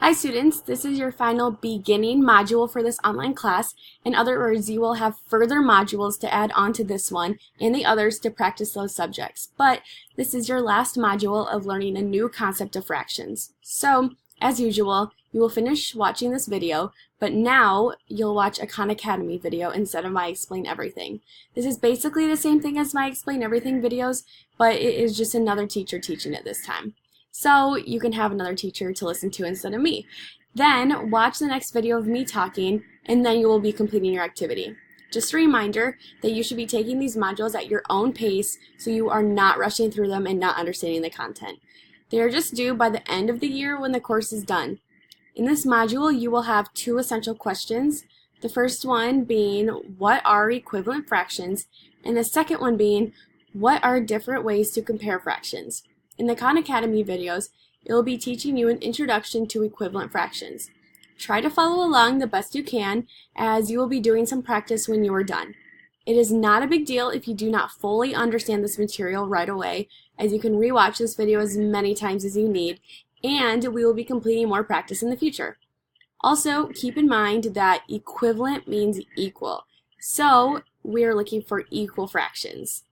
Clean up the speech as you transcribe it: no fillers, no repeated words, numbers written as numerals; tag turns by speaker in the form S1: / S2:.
S1: Hi students, this is your final beginning module for this online class. In other words, you will have further modules to add on to this one and the others to practice those subjects. But this is your last module of learning a new concept of fractions. So, as usual, you will finish watching this video, but now you'll watch a Khan Academy video instead of my Explain Everything. This is basically the same thing as my Explain Everything videos, but it is just another teacher teaching it this time. So you can have another teacher to listen to instead of me. Then watch the next video of me talking, and then you will be completing your activity. Just a reminder that you should be taking these modules at your own pace so you are not rushing through them and not understanding the content. They are just due by the end of the year when the course is done. In this module, you will have two essential questions. The first one being, what are equivalent fractions? And the second one being, what are different ways to compare fractions? In the Khan Academy videos, it will be teaching you an introduction to equivalent fractions. Try to follow along the best you can, as you will be doing some practice when you are done. It is not a big deal if you do not fully understand this material right away, as you can rewatch this video as many times as you need, and we will be completing more practice in the future. Also, keep in mind that equivalent means equal, so we are looking for equal fractions.